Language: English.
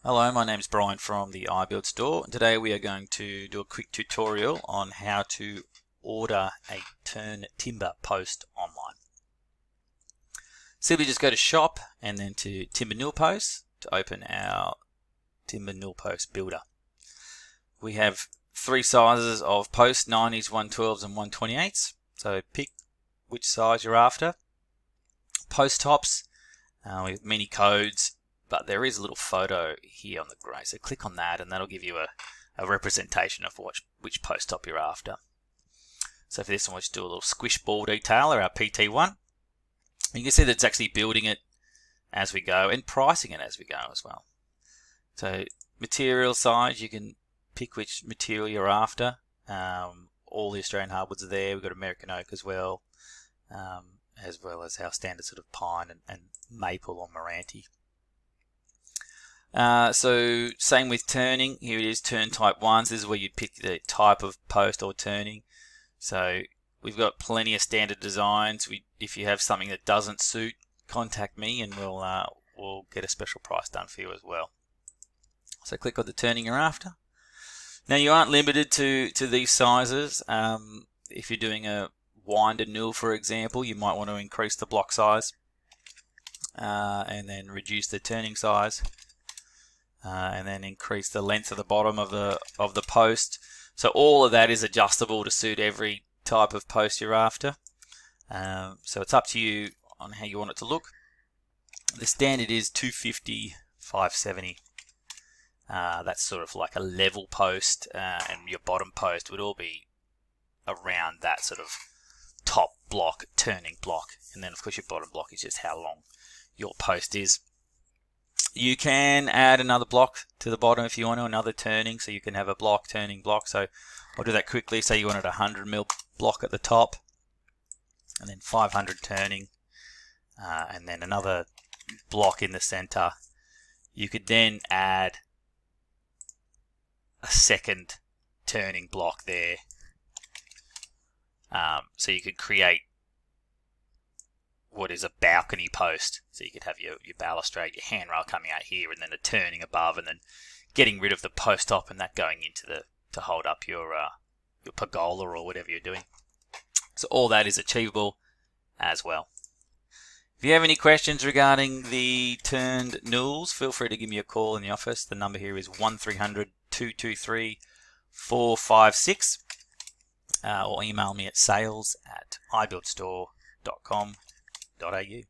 Hello, my name is Brian from the iBuildStore. Today we are going to do a quick tutorial on how to order a turn timber post online. Simply just go to shop and then to Timber Newel Posts to open our Timber Newel Post builder. We have three sizes of posts, 90s, 112s and 128s. So pick which size you're after. Post tops, we have many codes, but there is a little photo here on the grey, so click on that and that'll give you a representation of which post top you're after. So for this one, we'll just do a little squish ball detail, or our PT1. You can see that it's actually building it as we go and pricing it as we go as well. So material size, you can pick which material you're after. All the Australian hardwoods are there. We've got American oak as well as our standard sort of pine and maple or Meranti. So same with turning. Here it is, turn type 1s. This is where you'd pick the type of post or turning. So we've got plenty of standard designs. If you have something that doesn't suit, contact me and we'll get a special price done for you as well. So click on the turning you're after. Now you aren't limited to these sizes. If you're doing a winded newel, for example, you might want to increase the block size and then reduce the turning size. And then increase the length of the bottom of the post. So all of that is adjustable to suit every type of post you're after. So it's up to you on how you want it to look. The standard is 250, 570. That's sort of like a level post, and your bottom post would all be around that sort of top block, turning block. And then of course your bottom block is just how long your post is. You can add another block to the bottom if you want to, another turning, so you can have a block, turning block. So I'll do that quickly. Say you wanted a 100mm block at the top, and then 500 turning, and then another block in the center. You could then add a second turning block there. So you could create what is a balcony post. So you could have your balustrade, your handrail coming out here, and then a turning above, and then getting rid of the post top and that going into to hold up your pergola or whatever you're doing. So all that is achievable as well. If you have any questions regarding the turned newels, feel free to give me a call in the office. The number here is 1300 223 456, or email me at sales@ibuildstore.com.au.